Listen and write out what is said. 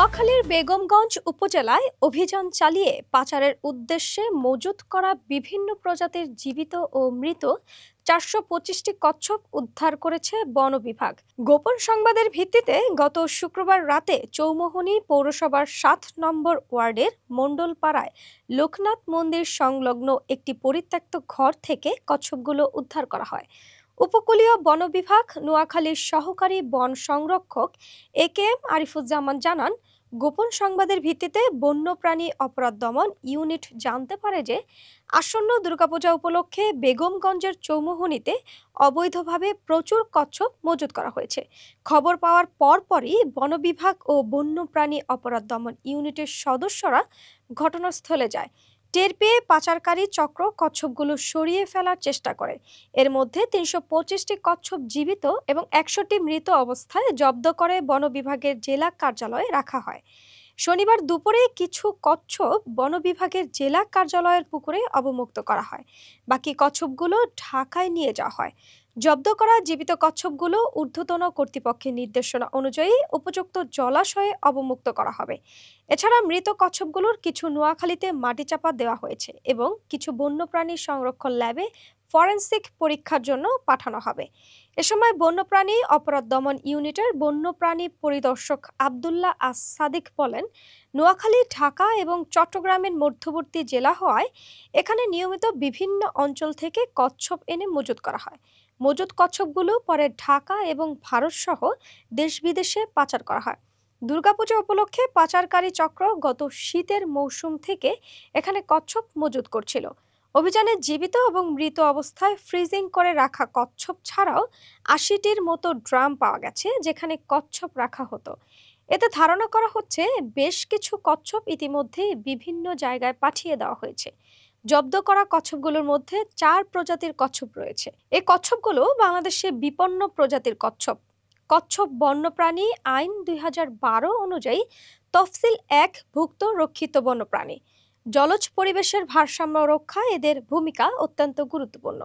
নোয়াখালীর বেগমগঞ্জ উপজেলায় অভিযান চালিয়ে পাচারের উদ্দেশ্যে মজুত করা বিভিন্ন প্রজাতির জীবিত ও মৃত ৪২৫টি কচ্ছপ উদ্ধার করেছে বন বিভাগ। গোপন সংবাদের ভিত্তিতে গত শুক্রবার রাতে চৌমুহনী পৌরসভার ৭ নম্বর ওয়ার্ডের মণ্ডলপাড়ায় লোকনাথ মন্দির সংলগ্ন একটি পরিত্যক্ত ঘর থেকে কচ্ছপগুলো উদ্ধার করা হয়। উপকূলীয় বন বিভাগ নোয়াখালীর সহকারী বন সংরক্ষক একেএম আরিফুজ্জামান জানান, গোপন সংবাদের ভিত্তিতে বন্যপ্রাণী অপরাধ দমন ইউনিট জানতে পারে যে আসন্ন দুর্গাপূজা উপলক্ষে বেগমগঞ্জের চৌমুহনীতে অবৈধভাবে প্রচুর কচ্ছপ মজুত করা হয়েছে। খবর পাওয়ার পরপরই বন বিভাগ ও বন্যপ্রাণী অপরাধ দমন ইউনিটের সদস্যরা ঘটনাস্থলে যায়। টের পেয়ে পাচারকারী চক্র কচ্ছপগুলো সরিয়ে ফেলার চেষ্টা করে। এর মধ্যে ৩২৫টি কচ্ছপ জীবিত এবং ১০০টি মৃত অবস্থায় জব্দ করে বন বিভাগের জেলা কার্যালয়ে রাখা হয়। শনিবার দুপুরে কিছু কচ্ছপ বন বিভাগের জেলা কার্যালয়ের পুকুরে অবমুক্ত করা হয়। বাকি কচ্ছপগুলো ঢাকায় নিয়ে যাওয়া হয়। জব্দ করা জীবিত কচ্ছপগুলো ঊর্ধ্বতন কর্তৃপক্ষের নির্দেশনা অনুযায়ী উপযুক্ত জলাশয়ে অবমুক্ত করা হবে। এছাড়া মৃত কচ্ছপগুলোর কিছু নোয়াখালীতে মাটিচাপা দেওয়া হয়েছে এবং কিছু বন্যপ্রাণী সংরক্ষণ ল্যাবে ফরেনসিক পরীক্ষার জন্য পাঠানো হবে। এ সময় বন্যপ্রাণী অপরাধ দমন ইউনিটের বন্যপ্রাণী পরিদর্শক আব্দুল্লাহ আস সাদিক বলেন, নোয়াখালী, ঢাকা এবং চট্টগ্রামের মধ্যবর্তী জেলা হওয়ায় এখানে নিয়মিত বিভিন্ন অঞ্চল থেকে কচ্ছপ এনে মজুত করা হয়। মজুত কচ্ছপগুলো পরে ঢাকা এবং ভারত সহ দেশ বিদেশে পাচার করা হয়। দুর্গাপূজা উপলক্ষে পাচারকারী চক্র গত শীতের মৌসুম থেকে এখানে কচ্ছপ মজুত করছিল। অভিযানে জীবিত এবং মৃত অবস্থায় ফ্রিজিং করে রাখা কচ্ছপ ছাড়াও ৮০টির মতো ড্রাম পাওয়া গেছে, যেখানে কচ্ছপ রাখা হতো। এতে ধারণা করা হচ্ছে বেশ কিছু কচ্ছপ ইতিমধ্যেই বিভিন্ন জায়গায় পাঠিয়ে দেওয়া হয়েছে। জব্দ করা কচ্ছপগুলোর মধ্যে ৪ প্রজাতির কচ্ছপ রয়েছে। এই কচ্ছপগুলো বাংলাদেশে বিপন্ন প্রজাতির কচ্ছপ। কচ্ছপ বন্যপ্রাণী আইন ২০১২ অনুযায়ী তফসিল ১ ভুক্ত রক্ষিত বন্যপ্রাণী। জলজ পরিবেশের ভারসাম্য রক্ষায় এদের ভূমিকা অত্যন্ত গুরুত্বপূর্ণ।